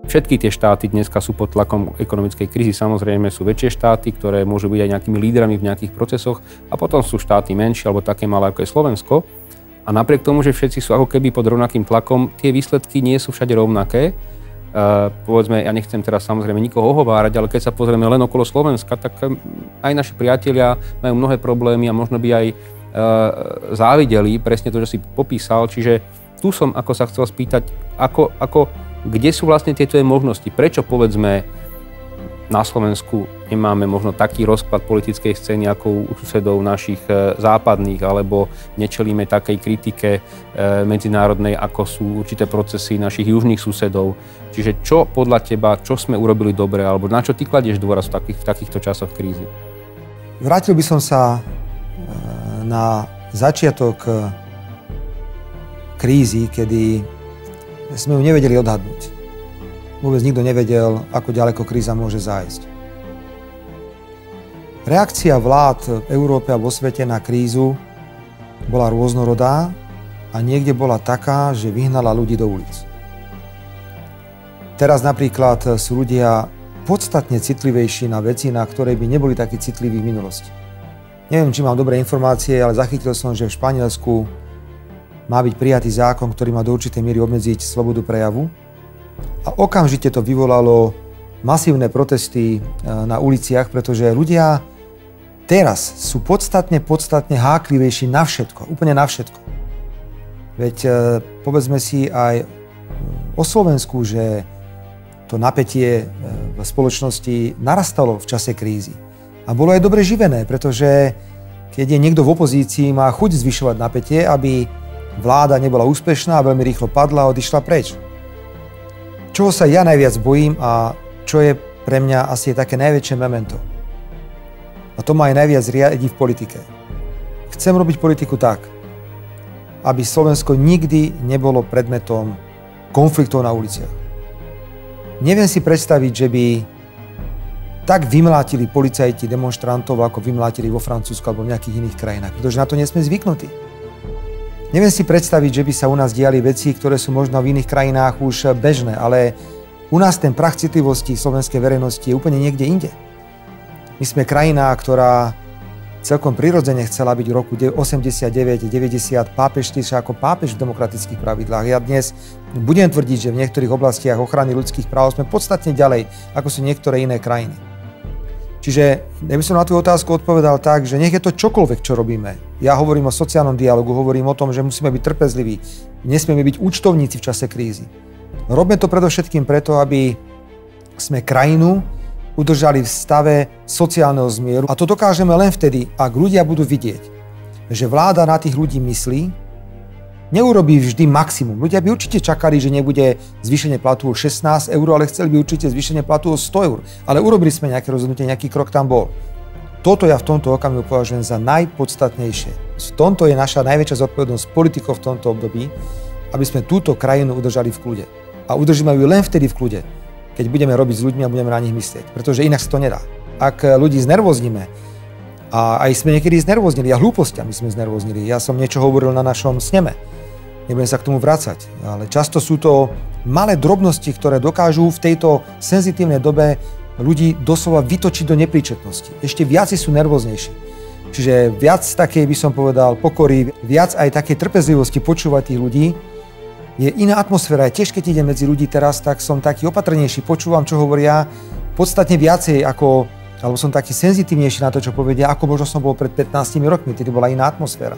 Všetky tie štáty dneska sú pod tlakom ekonomickej krízy. Samozrejme sú väčšie štáty, ktoré môžu byť aj nejakými lídrami v nejakých procesoch a potom sú štáty menšie alebo také malé ako je Slovensko. A napriek tomu, že všetci sú ako keby pod rovnakým tlakom, tie výsledky nie sú všade rovnaké. Povedzme, ja nechcem teraz samozrejme nikoho ohovárať, ale keď sa pozrieme len okolo Slovenska, tak aj naši priatelia majú mnohé problémy a možno by aj závideli presne to, že si popísal. Čiže tu som ako sa chcel spýtať, kde sú vlastne tieto možnosti? Prečo, povedzme, na Slovensku nemáme možno taký rozklad politickej scény ako u susedov našich západných, alebo nečelíme takej kritike medzinárodnej, ako sú určité procesy našich južných susedov? Čiže čo podľa teba, čo sme urobili dobre, alebo na čo ty kladieš dôraz v takýchto časoch krízy? Vrátil by som sa na začiatok krízy, kedy sme ju nevedeli odhadnúť. Vôbec nikto nevedel, ako ďaleko kríza môže zájsť. Reakcia vlád v Európe a vo svete na krízu bola rôznorodá a niekde bola taká, že vyhnala ľudí do ulic. Teraz napríklad sú ľudia podstatne citlivejší na veci, na ktoré by neboli takí citliví v minulosti. Neviem, či mám dobré informácie, ale zachytil som, že v Španielsku má byť prijatý zákon, ktorý má do určitej miery obmedziť slobodu prejavu. A okamžite to vyvolalo masívne protesty na uliciach, pretože ľudia teraz sú podstatne háklivejší na všetko, úplne na všetko. Veď povedzme si aj o Slovensku, že to napätie v spoločnosti narastalo v čase krízy. A bolo aj dobre živené, pretože keď je niekto v opozícii, má chuť zvyšovať napätie, aby vláda nebola úspešná a veľmi rýchlo padla a odišla preč. Čoho sa ja najviac bojím a čo je pre mňa asi také najväčšie memento. A to ma aj najviac riadi v politike. Chcem robiť politiku tak, aby Slovensko nikdy nebolo predmetom konfliktov na uliciach. Neviem si predstaviť, že by tak vymlátili policajti demonštrantov, ako vymlátili vo Francúzsku alebo v nejakých iných krajinách, pretože na to nie sme zvyknutí. Neviem si predstaviť, že by sa u nás diali veci, ktoré sú možno v iných krajinách už bežné, ale u nás ten prach citlivosti slovenskej verejnosti je úplne niekde inde. My sme krajina, ktorá celkom prirodzene chcela byť v roku 89-90 pápež ako pápež v demokratických pravidlách. Ja dnes budem tvrdiť, že v niektorých oblastiach ochrany ľudských práv sme podstatne ďalej, ako sú niektoré iné krajiny. Čiže ja by som na tú otázku odpovedal tak, že nech je to čokoľvek, čo robíme. Ja hovorím o sociálnom dialogu, hovorím o tom, že musíme byť trpezliví, nesmieme byť účtovníci v čase krízy. Robme to predovšetkým preto, aby sme krajinu udržali v stave sociálneho zmieru. A to dokážeme len vtedy, ak ľudia budú vidieť, že vláda na tých ľudí myslí, neurobí vždy maximum. Ľudia by určite čakali, že nebude zvýšenie platu o 16 eur, ale chceli by určite zvýšenie platu o 100 eur. Ale urobili sme nejaké rozhodnutie, nejaký krok tam bol. Toto ja v tomto okamihu považujem za najpodstatnejšie. V tomto je naša najväčšia zodpovednosť politikov v tomto období, aby sme túto krajinu udržali v kľude. A udržíme ju len vtedy v kľude, keď budeme robiť s ľuďmi a budeme na nich myslieť. Pretože inak sa to nedá. Ak ľudí znervozníme, a aj sme niekedy znervoznili, a hlúpostiami sme znervoznili. Ja som niečo hovoril na našom sneme. Nebudem sa k tomu vracať, ale často sú to malé drobnosti, ktoré dokážu v tejto senzitívnej dobe ľudí doslova vytočiť do nepríčetnosti. Ešte viac sú nervóznejší. Čiže viac takej, by som povedal, pokory, viac aj takej trpezlivosti počúvať tých ľudí. Je iná atmosféra. Tiež keď idem medzi ľudí teraz, tak som taký opatrnejší, počúvam, čo hovoria podstatne viacej alebo som taký senzitívnejší na to, čo povedia, ako možno som bol pred 15 rokmi, tedy bola iná atmosféra.